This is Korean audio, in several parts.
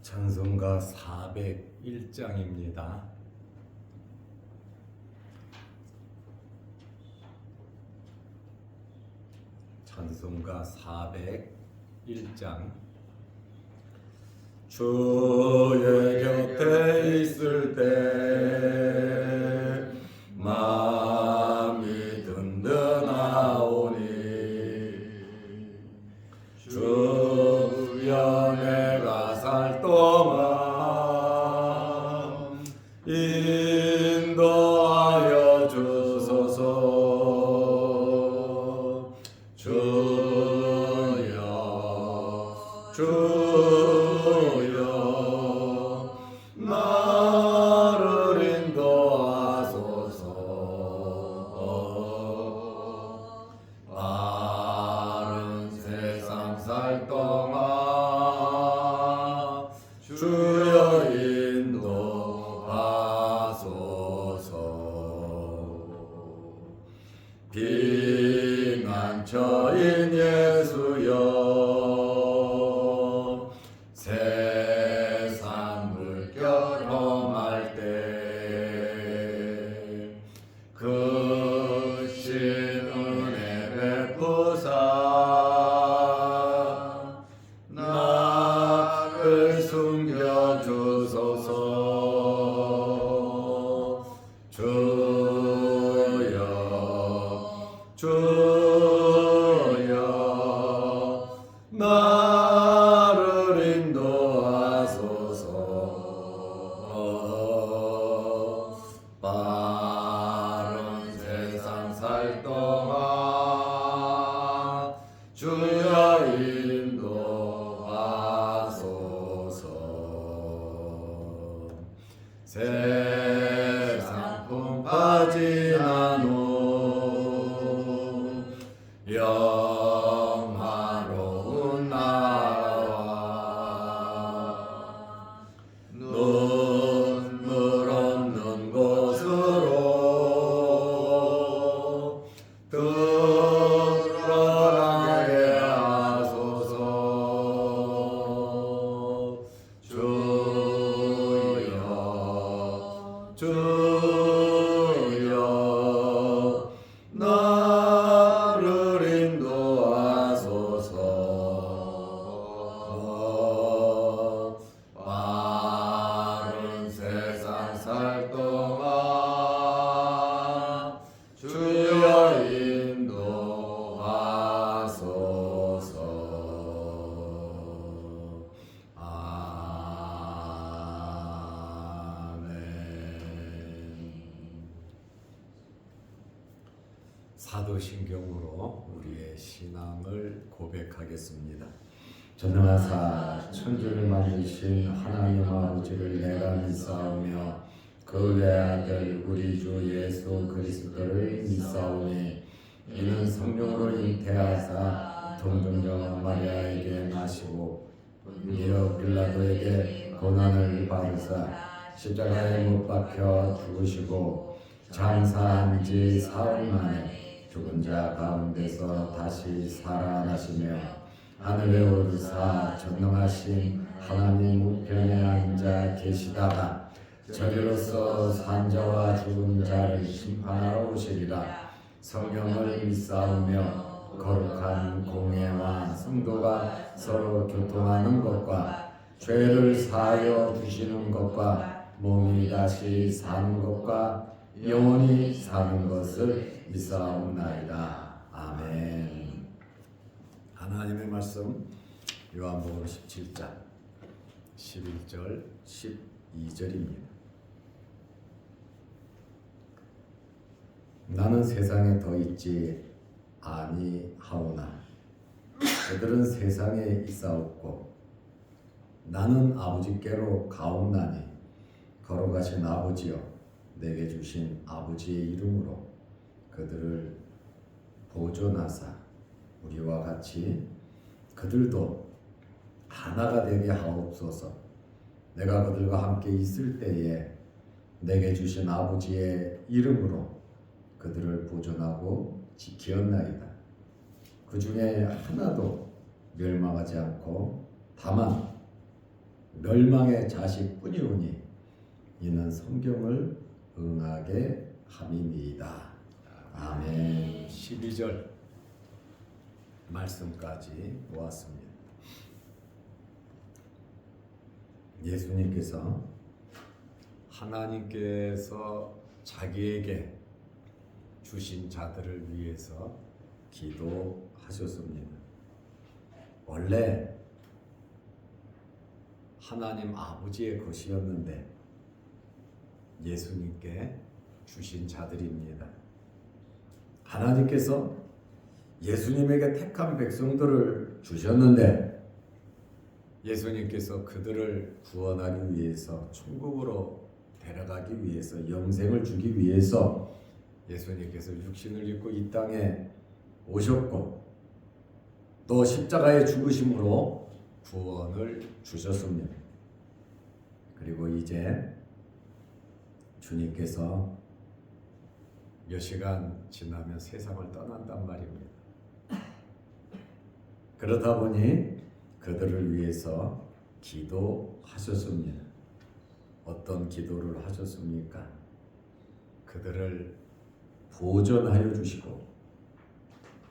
찬송가 401장입니다. 찬송가 401장. 주의 곁에 있을 때 마음이 든든하오니 주여 내가 살 동안 인도하여 주소서. 주여 나를 인도하소서. 바른 세상 살 동안 주여 인도하소서. 빙한처인 예수여 세상 물결 험할 때 크신 은혜 베푸사 나를 숨겨주소서. 주여 나를 인도하소서. 바른 세상 살 동안 주여 인도하소서. 세상 품까지 나누 영화로운 나라와 눈물 없는 곳으로 들어가게 하소서. 주여 나를 인도하소서. 바른 세상 살 동안 주여 인도하소서. 사도신경으로 우리의 신앙을 고백하겠습니다. 전능하사 천지를 만드신 하나님 아버지를 내가 믿사오며 그 외아들 우리 주 예수 그리스도를 믿사오니 이는 성령으로 잉태하사 동정녀 마리아에게 나시고 본디오 빌라도에게 고난을 받으사 십자가에 못 박혀 죽으시고 장사한 지 사흘 만에 죽은 자 가운데서 다시 살아나시며 하늘에 오르사 전능하신 하나님 우편에 앉아 계시다가 저리로서 산자와 죽은 자를 심판하러 오시리라. 성령을 믿사오며 거룩한 공예와 성도가 서로 교통하는 것과 죄를 사하여 주시는 것과 몸이 다시 사는 것과 영원히 사는 것을 믿사옵나이다. 아멘. 하나님의 말씀 요한복음 17장 11절 12절입니다. 나는 세상에 더 있지 아니하오나 그들은 세상에 있사옵고 나는 아버지께로 가옵나니 걸어가신 아버지여 내게 주신 아버지의 이름으로 그들을 보존하사 우리와 같이 그들도 하나가 되게 하옵소서. 내가 그들과 함께 있을 때에 내게 주신 아버지의 이름으로 그들을 보존하고 지키었나이다. 그 중에 하나도 멸망하지 않고 다만 멸망의 자식뿐이오니 이는 성경을 응하게 함이니이다. 아멘. 12절 말씀까지 보았습니다. 예수님께서 하나님께서 자기에게 주신 자들을 위해서 기도하셨습니다. 원래 하나님 아버지의 것이었는데 예수님께 주신 자들입니다. 하나님께서 예수님에게 택한 백성들을 주셨는데 예수님께서 그들을 구원하기 위해서 천국으로 데려가기 위해서 영생을 주기 위해서 예수님께서 육신을 입고 이 땅에 오셨고 또 십자가의 죽으심으로 구원을 주셨습니다. 그리고 이제 주님께서 몇 시간 지나면 세상을 떠난단 말입니다. 그렇다 보니 그들을 위해서 기도하셨습니다. 어떤 기도를 하셨습니까? 그들을 보존하여 주시고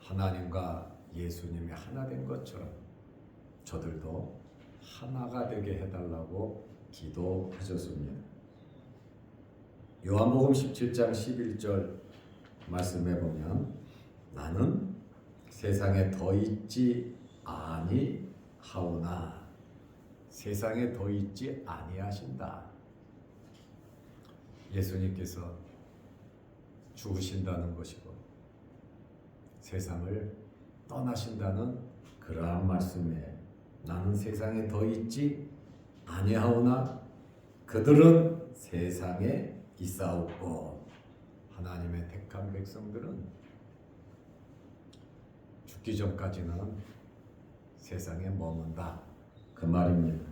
하나님과 예수님이 하나 된 것처럼 저들도 하나가 되게 해달라고 기도하셨습니다. 요한복음 17장 11절 말씀해 보면 나는 세상에 더 있지 아니하오나 세상에 더 있지 아니하신다. 예수님께서 죽으신다는 것이고 세상을 떠나신다는 그러한 말씀에 나는 세상에 더 있지 아니하오나 그들은 세상에 있사옵고 하나님의 택한 백성들은 죽기 전까지는 세상에 머문다 그 말입니다.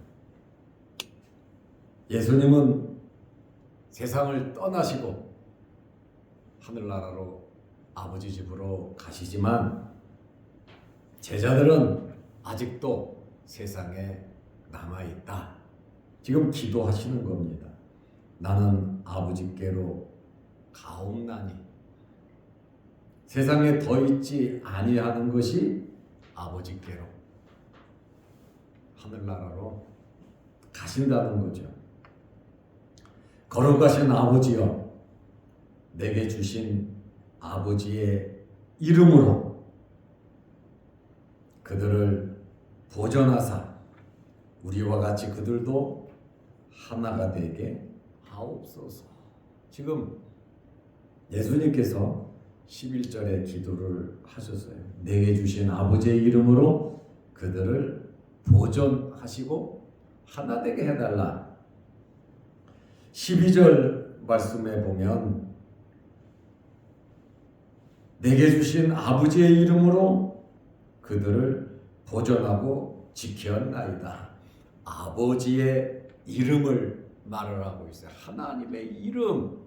예수님은 세상을 떠나시고 하늘나라로 아버지 집으로 가시지만 제자들은 아직도 세상에 남아있다. 지금 기도하시는 겁니다. 나는 아버지께로 가옵나니 세상에 더 있지 아니하는 것이 아버지께로 하늘나라로 가신다는 거죠. 거룩하신 아버지여 내게 주신 아버지의 이름으로 그들을 보존하사 우리와 같이 그들도 하나가 되게 하옵소서. 지금 예수님께서 11절에 기도를 하셨어요. 내게 주신 아버지의 이름으로 그들을 보존하시고 하나 되게 해달라. 12절 말씀에 보면 내게 주신 아버지의 이름으로 그들을 보존하고 지켰나이다. 아버지의 이름을 말을 하고 있어요. 하나님의 이름.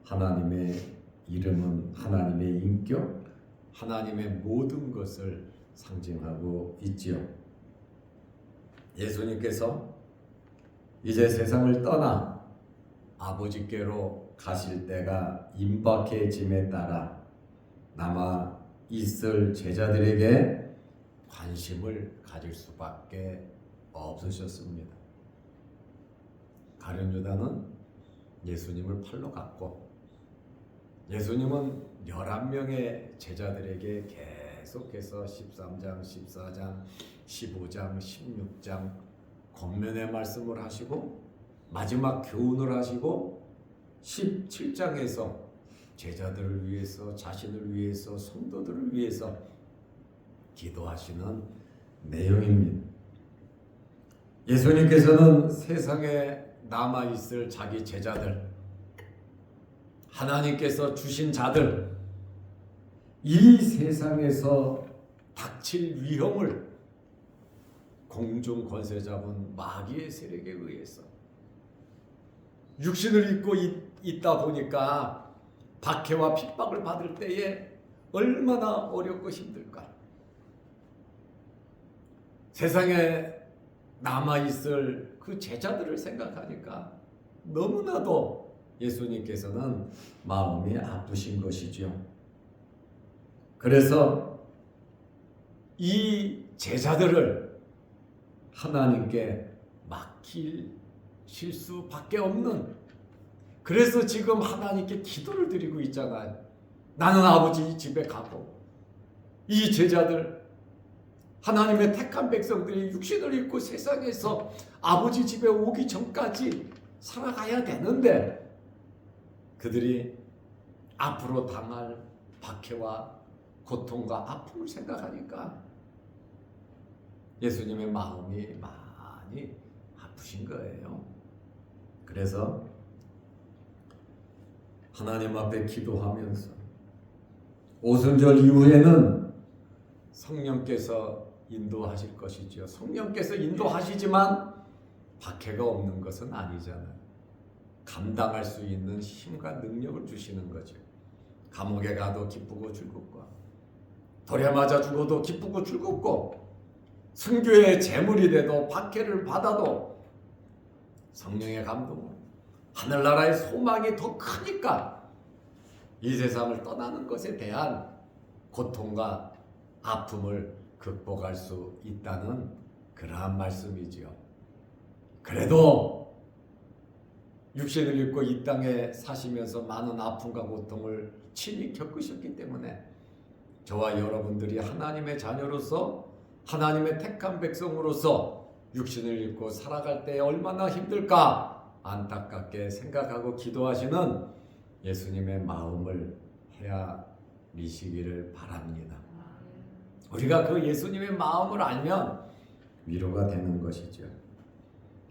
하나님의 이름은 하나님의 인격, 하나님의 모든 것을 상징하고 있지요. 예수님께서 이제 세상을 떠나 아버지께로 가실 때가 임박해짐에 따라 남아 있을 제자들에게 관심을 가질 수밖에 없으셨습니다. 가룟 유다는 예수님을 팔러 갔고 예수님은 11명의 제자들에게 계속해서 13장, 14장, 15장, 16장 권면의 말씀을 하시고 마지막 교훈을 하시고 17장에서 제자들을 위해서 자신을 위해서 성도들을 위해서 기도하시는 내용입니다. 예수님께서는 세상에 남아있을 자기 제자들 하나님께서 주신 자들 이 세상에서 닥칠 위험을 공중 권세 잡은 마귀의 세력에 의해서 육신을 입고 있다 보니까 박해와 핍박을 받을 때에 얼마나 어렵고 힘들까. 세상에 남아있을 그 제자들을 생각하니까 너무나도 예수님께서는 마음이 아프신 것이죠. 그래서 이 제자들을 하나님께 맡길 수밖에 없는, 그래서 지금 하나님께 기도를 드리고 있잖아요. 나는 아버지 집에 가고 이 제자들, 하나님의 택한 백성들이 육신을 입고 세상에서 아버지 집에 오기 전까지 살아가야 되는데 그들이 앞으로 당할 박해와 고통과 아픔을 생각하니까 예수님의 마음이 많이 아프신 거예요. 그래서 하나님 앞에 기도하면서 오순절 이후에는 성령께서 인도하실 것이죠. 성령께서 인도하시지만 박해가 없는 것은 아니잖아요. 감당할 수 있는 힘과 능력을 주시는 거죠. 감옥에 가도 기쁘고 즐겁고, 돌에 맞아 죽어도 기쁘고 즐겁고, 순교의 제물이 돼도 박해를 받아도 성령의 감동으로 하늘나라의 소망이 더 크니까 이 세상을 떠나는 것에 대한 고통과 아픔을 극복할 수 있다는 그러한 말씀이지요. 그래도 육신을 입고 이 땅에 사시면서 많은 아픔과 고통을 친히 겪으셨기 때문에 저와 여러분들이 하나님의 자녀로서, 하나님의 택한 백성으로서 육신을 입고 살아갈 때 얼마나 힘들까 안타깝게 생각하고 기도하시는 예수님의 마음을 헤아리시기를 바랍니다. 우리가 그 예수님의 마음을 알면 위로가 되는 것이죠.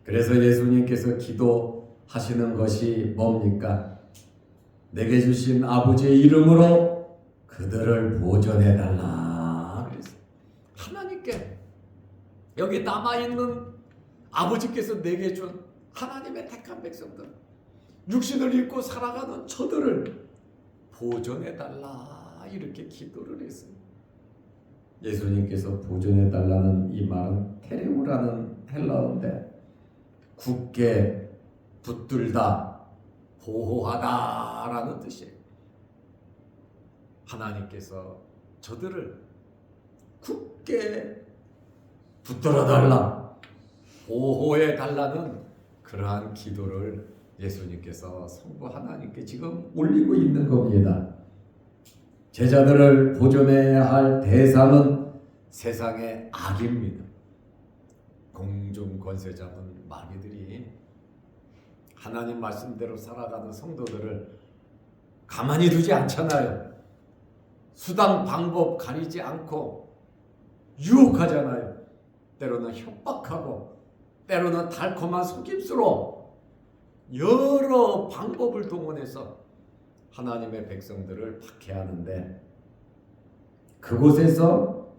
그래서 예수님께서 기도하시는 것이 뭡니까? 내게 주신 아버지의 이름으로 그들을 보존해달라. 그래서 하나님께, 여기 남아있는 아버지께서 내게 준 하나님의 택한 백성들, 육신을 입고 살아가는 저들을 보존해달라, 이렇게 기도를 했습니다. 예수님께서 보존해달라는 이 말은 테레우라는 헬라어인데 굳게 붙들다, 보호하다라는 뜻이에요. 하나님께서 저들을 굳게 붙들어달라, 보호해달라는 그러한 기도를 예수님께서 성부 하나님께 지금 올리고 있는 겁니다. 제자들을 보존해야 할 대상은 세상의 악입니다. 공중 권세 잡은 마귀들이 하나님 말씀대로 살아가는 성도들을 가만히 두지 않잖아요. 수단 방법 가리지 않고 유혹하잖아요. 때로는 협박하고, 때로는 달콤한 속임수로 여러 방법을 동원해서 하나님의 백성들을 박해하는데, 그곳에서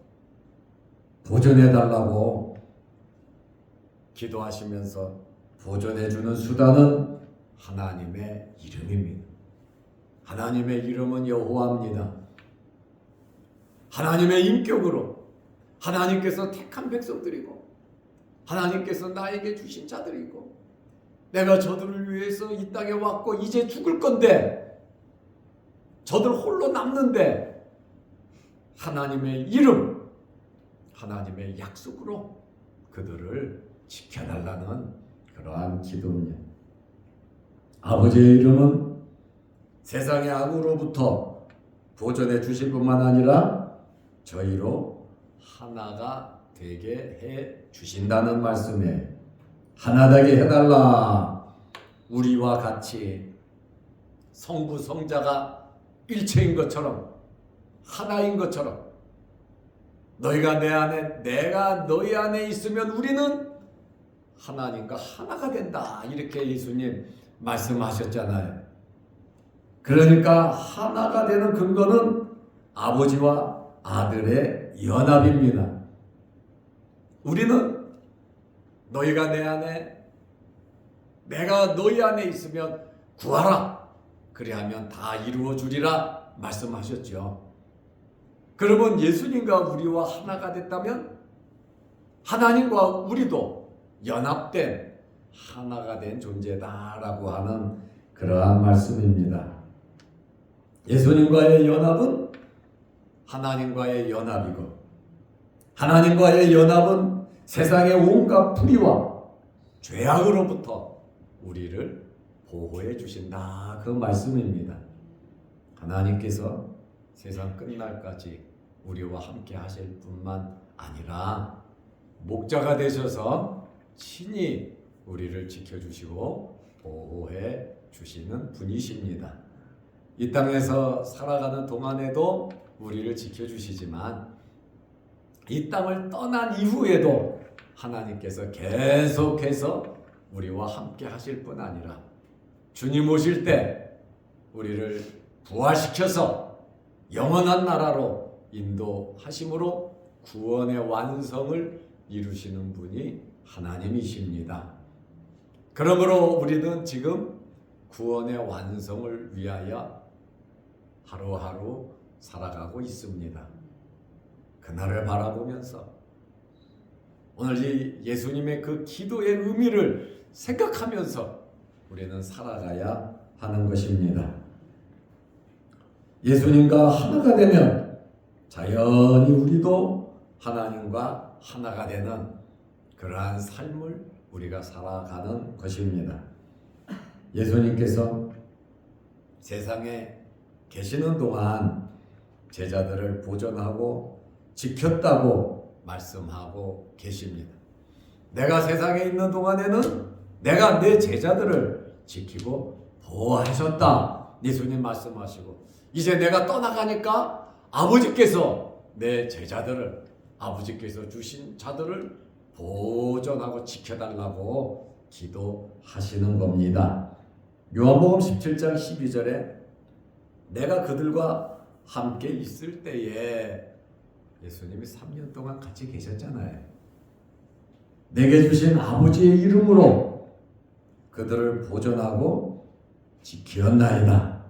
보존해달라고 기도하시면서 보존해주는 수단은 하나님의 이름입니다. 하나님의 이름은 여호와입니다. 하나님의 인격으로 하나님께서 택한 백성들이고, 하나님께서 나에게 주신 자들이고, 내가 저들을 위해서 이 땅에 왔고 이제 죽을 건데 저들 홀로 남는데 하나님의 이름, 하나님의 약속으로 그들을 지켜달라는 그러한 기도입니다. 아버지의 이름은 세상의 악으로부터 보존해 주실 뿐만 아니라 저희로 하나가 되게 해 주신다는 말씀에 하나되게 해달라. 우리와 같이 성부 성자가 일체인 것처럼, 하나인 것처럼, 너희가 내 안에, 내가 너희 안에 있으면 우리는 하나님과 하나가 된다, 이렇게 예수님 말씀하셨잖아요. 그러니까 하나가 되는 근거는 아버지와 아들의 연합입니다. 우리는 너희가 내 안에, 내가 너희 안에 있으면 구하라, 그리하면 다 이루어 주리라 말씀하셨죠. 그러면 예수님과 우리와 하나가 됐다면 하나님과 우리도 연합된 하나가 된 존재다라고 하는 그러한 말씀입니다. 예수님과의 연합은 하나님과의 연합이고, 하나님과의 연합은 세상의 온갖 불의와 죄악으로부터 우리를 보호해 주신다, 그 말씀입니다. 하나님께서 세상 끝날까지 우리와 함께 하실 뿐만 아니라 목자가 되셔서 친히 우리를 지켜주시고 보호해 주시는 분이십니다. 이 땅에서 살아가는 동안에도 우리를 지켜주시지만 이 땅을 떠난 이후에도 하나님께서 계속해서 우리와 함께 하실 뿐 아니라 주님 오실 때 우리를 부활시켜서 영원한 나라로 인도하심으로 구원의 완성을 이루시는 분이 하나님이십니다. 그러므로 우리는 지금 구원의 완성을 위하여 하루하루 살아가고 있습니다. 그날을 바라보면서 오늘 이 예수님의 그 기도의 의미를 생각하면서 우리는 살아가야 하는 것입니다. 예수님과 하나가 되면 자연히 우리도 하나님과 하나가 되는 그러한 삶을 우리가 살아가는 것입니다. 예수님께서 세상에 계시는 동안 제자들을 보존하고 지켰다고 말씀하고 계십니다. 내가 세상에 있는 동안에는 내가 내 제자들을 지키고 보호하셨다, 예수님 말씀하시고, 이제 내가 떠나가니까 아버지께서 내 제자들을, 아버지께서 주신 자들을 보존하고 지켜달라고 기도하시는 겁니다. 요한복음 17장 12절에 내가 그들과 함께 있을 때에, 예수님이 3년 동안 같이 계셨잖아요. 내게 주신 아버지의 이름으로 그들을 보존하고 지켰나이다.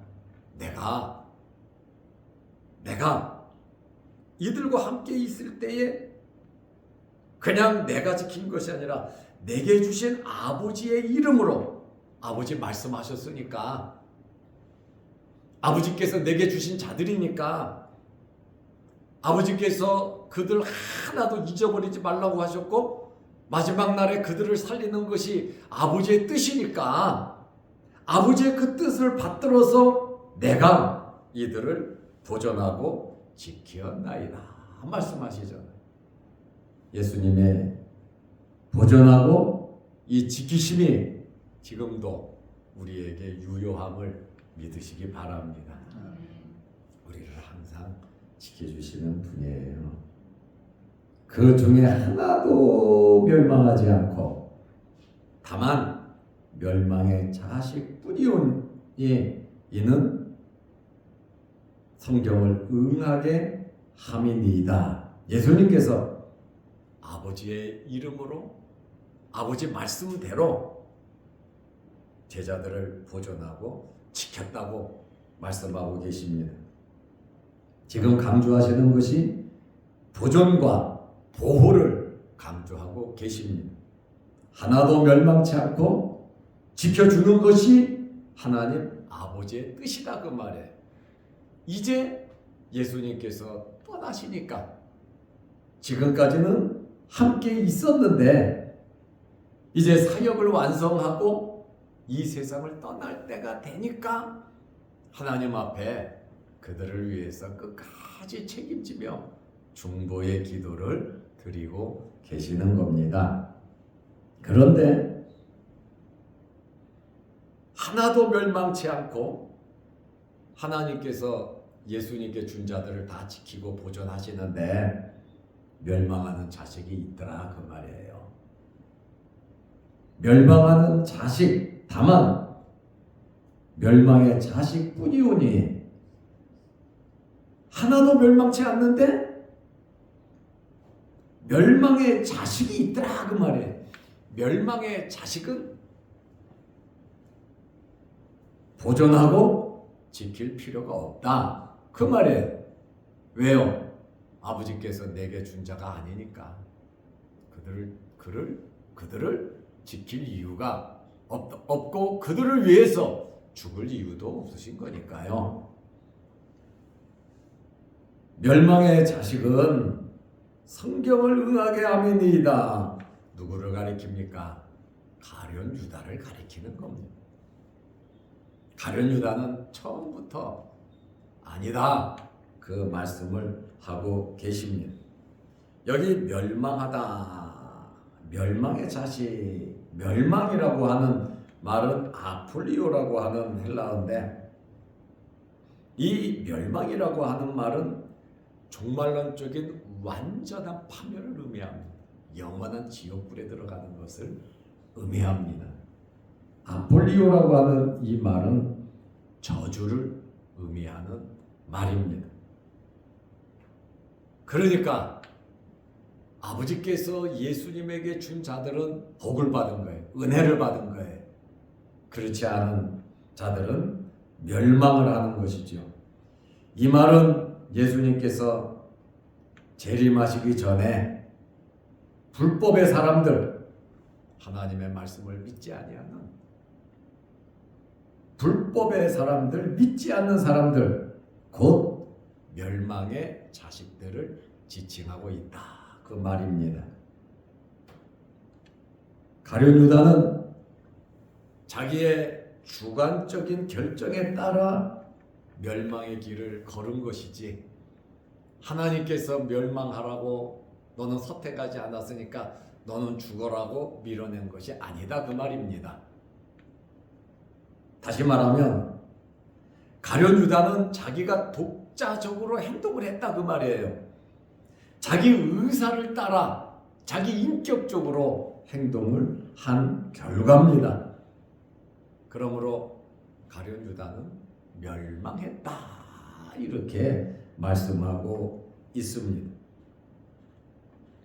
내가 이들과 함께 있을 때에 그냥 내가 지킨 것이 아니라 내게 주신 아버지의 이름으로, 아버지 말씀하셨으니까, 아버지께서 내게 주신 자들이니까 아버지께서 그들 하나도 잊어버리지 말라고 하셨고, 마지막 날에 그들을 살리는 것이 아버지의 뜻이니까 아버지의 그 뜻을 받들어서 내가 이들을 보존하고 지켰나이다 말씀하시잖아요. 예수님의 보존하고 이 지키심이 지금도 우리에게 유효함을 믿으시기 바랍니다. 우리를 항상 지켜주시는 분이에요. 그 중에 하나도 멸망하지 않고 다만 멸망의 자식뿐이오니 이는 성경을 응하게 함이니이다. 예수님께서 아버지의 이름으로, 아버지 말씀대로 제자들을 보존하고 지켰다고 말씀하고 계십니다. 지금 강조하시는 것이 보존과 보호를 강조하고 계십니다. 하나도 멸망치 않고 지켜주는 것이 하나님 아버지의 뜻이다, 그 말에. 이제 예수님께서 떠나시니까, 지금까지는 함께 있었는데 이제 사역을 완성하고 이 세상을 떠날 때가 되니까 하나님 앞에 그들을 위해서 끝까지 책임지며 중보의 기도를 드리고 계시는 겁니다. 그런데 하나도 멸망치 않고 하나님께서 예수님께 준 자들을 다 지키고 보존하시는데 멸망하는 자식이 있더라, 그 말이에요. 멸망하는 자식, 다만 멸망의 자식뿐이오니, 하나도 멸망치 않는데 멸망의 자식이 있더라, 그 말이에요. 멸망의 자식은 보존하고 지킬 필요가 없다, 그 말이에요. 왜요? 아버지께서 내게 준 자가 아니니까 그를 그들을 지킬 이유가 없고 그들을 위해서 죽을 이유도 없으신 거니까요. 멸망의 자식은 성경을 응하게 함이니이다. 누구를 가리킵니까? 가룟 유다를 가리키는 겁니다. 가룟 유다는 처음부터 아니다 그 말씀을 하고 계십니다. 여기 멸망하다, 멸망의 자식, 멸망이라고 하는 말은 아폴리오라고 하는 헬라어인데, 이 멸망이라고 하는 말은 종말론적인 완전한 파멸을 의미합니다. 영원한 지옥불에 들어가는 것을 의미합니다. 아폴리오라고 하는 이 말은 저주를 의미하는 말입니다. 그러니까 아버지께서 예수님에게 준 자들은 복을 받은 거예요. 은혜를 받은 거예요. 그렇지 않은 자들은 멸망을 하는 것이죠. 이 말은 예수님께서 재림하시기 전에 불법의 사람들, 하나님의 말씀을 믿지 아니하는 불법의 사람들, 믿지 않는 사람들, 곧 멸망의 자식들을 지칭하고 있다 그 말입니다. 가룟 유다는 자기의 주관적인 결정에 따라 멸망의 길을 걸은 것이지, 하나님께서 멸망하라고 너는 선택하지 않았으니까 너는 죽어라고 밀어낸 것이 아니다 그 말입니다. 다시 말하면 가룟 유다는 자기가 독자적으로 행동을 했다 그 말이에요. 자기 의사를 따라 자기 인격적으로 행동을 한 결과입니다. 그러므로 가룟 유다는 멸망했다 이렇게 말씀하고 있습니다.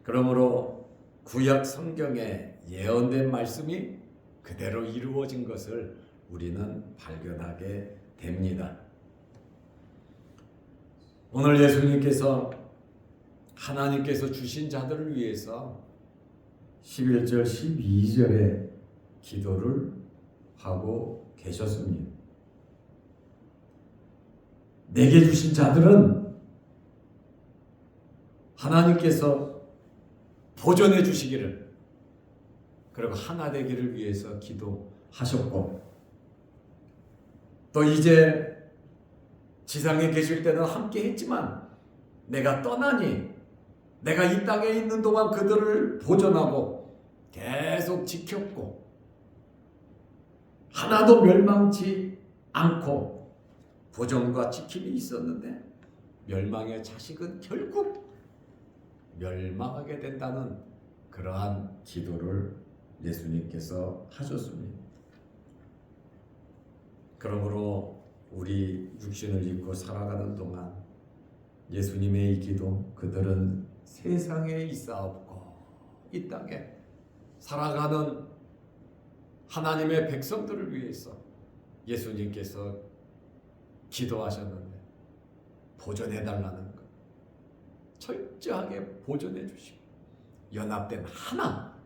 그러므로 구약 성경에 예언된 말씀이 그대로 이루어진 것을 우리는 발견하게 됩니다. 오늘 예수님께서 하나님께서 주신 자들을 위해서 11절 12절에 기도를 하고 계셨습니다. 내게 주신 자들은 하나님께서 보존해 주시기를, 그리고 하나 되기를 위해서 기도하셨고, 또 이제 지상에 계실 때는 함께 했지만 내가 떠나니 내가 이 땅에 있는 동안 그들을 보존하고 계속 지켰고 하나도 멸망치 않고 보존과 지킴이 있었는데, 멸망의 자식은 결국 멸망하게 된다는 그러한 기도를 예수님께서 하셨습니다. 그러므로 우리 육신을 입고 살아가는 동안 예수님의 이 기도, 그들은 세상에 있사옵고 이 땅에 살아가는 하나님의 백성들을 위해서 예수님께서 기도하셨는데 보존해달라는 것, 철저하게 보존해 주시고 연합된 하나,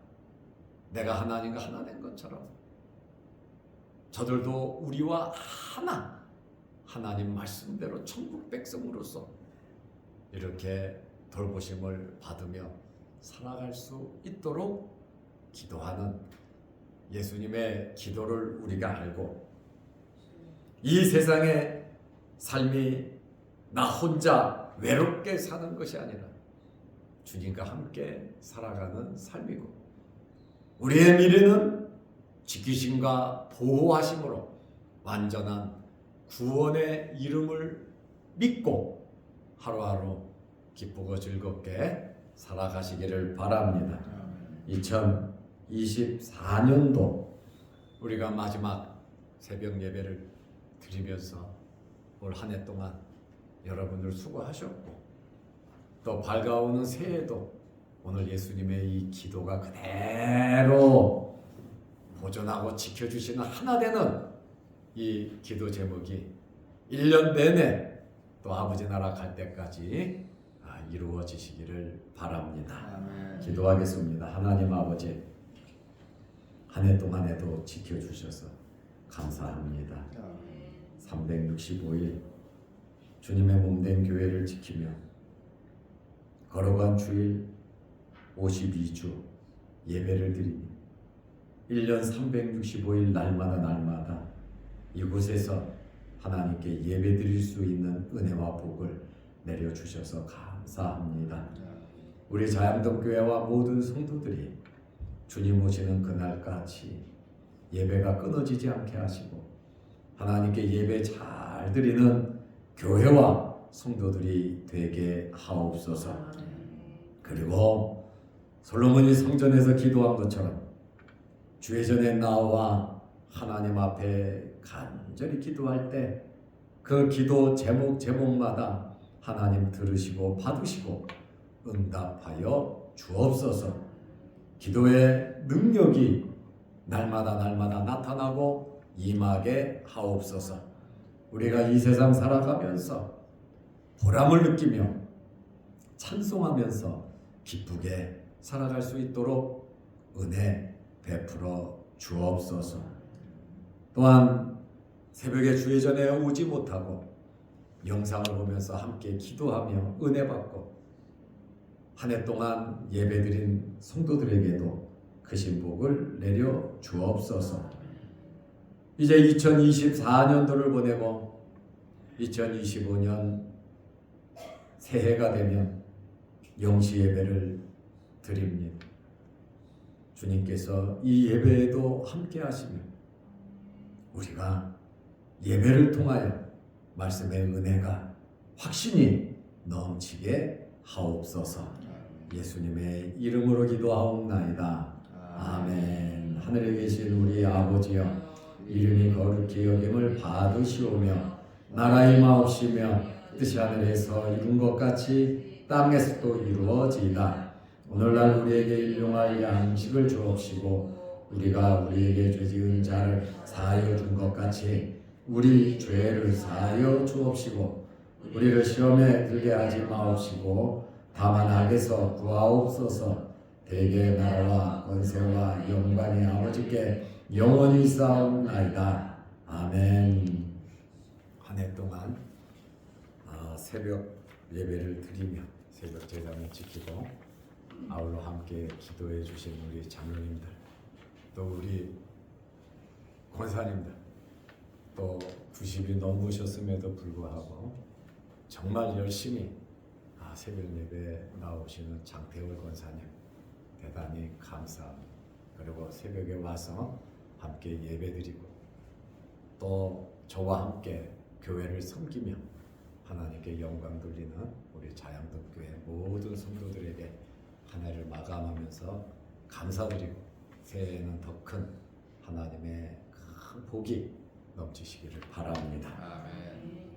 내가 하나님과 하나 된 것처럼 저들도 우리와 하나, 하나님 말씀대로 천국 백성으로서 이렇게 돌보심을 받으며 살아갈 수 있도록 기도하는 예수님의 기도를 우리가 알고, 이 세상의 삶이 나 혼자 외롭게 사는 것이 아니라 주님과 함께 살아가는 삶이고, 우리의 미래는 지키심과 보호하심으로 완전한 구원의 이름을 믿고 하루하루 기쁘고 즐겁게 살아가시기를 바랍니다. 2024년도 우리가 마지막 새벽 예배를 드리면서 올 한 해 동안 여러분들 수고하셨고, 또 밝아오는 새해도 오늘 예수님의 이 기도가 그대로 보존하고 지켜주시는 하나 되는 이 기도 제목이 1년 내내 또 아버지 나라 갈 때까지 이루어지시기를 바랍니다. 아멘. 기도하겠습니다. 하나님 아버지, 한 해 동안에도 지켜주셔서 감사합니다. 365일 주님의 몸된 교회를 지키며 걸어간 주일 52주 예배를 드리며 1년 365일 날마다 이곳에서 하나님께 예배 드릴 수 있는 은혜와 복을 내려주셔서 감사합니다. 우리 자양동교회와 모든 성도들이 주님 오시는 그날까지 예배가 끊어지지 않게 하시고 하나님께 예배 잘 드리는 교회와 성도들이 되게 하옵소서. 그리고 솔로몬이 성전에서 기도한 것처럼 주회전에 나와 하나님 앞에 간절히 기도할 때 그 기도 제목마다 하나님 들으시고 받으시고 응답하여 주옵소서. 기도의 능력이 날마다 나타나고 임하게 하옵소서. 우리가 이 세상 살아가면서 보람을 느끼며 찬송하면서 기쁘게 살아갈 수 있도록 은혜 베풀어 주옵소서. 또한 새벽에 주회전에 오지 못하고 영상을 보면서 함께 기도하며 은혜 받고 한 해 동안 예배드린 성도들에게도 크신 복을 내려 주옵소서. 이제 2024년도를 보내고 2025년 새해가 되면 영시 예배를 드립니다. 주님께서 이 예배에도 함께 하시며 우리가 예배를 통하여 말씀의 은혜가 확신이 넘치게 하옵소서. 예수님의 이름으로 기도하옵나이다. 아멘. 하늘에 계신 우리 아버지여, 이름이 거룩히 여김을 받으시오며 나라 임하옵시며 뜻이 하늘에서 이룬 것 같이 땅에서도 이루어지이다. 오늘날 우리에게 일용할 양식을 주옵시고 우리가 우리에게 죄 지은 자를 사하여 준 것 같이 우리 죄를 사하여 주옵시고 우리를 시험에 들게 하지 마옵시고 다만 악에서 구하옵소서. 대개 나라와 권세와 영광이 아버지께 영원히 있사옵나이다. 아멘. 한 해 동안 새벽 예배를 드리며 새벽 제단을 지키고 아울러 함께 기도해 주신 우리 장로님들, 또 우리 권사님들, 또 90이 넘으셨음에도 불구하고 정말 열심히 새벽 예배 나오시는 장태월 권사님 대단히 감사합니다. 그리고 새벽에 와서 함께 예배드리고 또 저와 함께 교회를 섬기며 하나님께 영광 돌리는 우리 자양동교회 모든 성도들에게 한 해를 마감하면서 감사드리고 새해에는 더 큰 하나님의 큰 복이 넘치시기를 바랍니다. 아멘.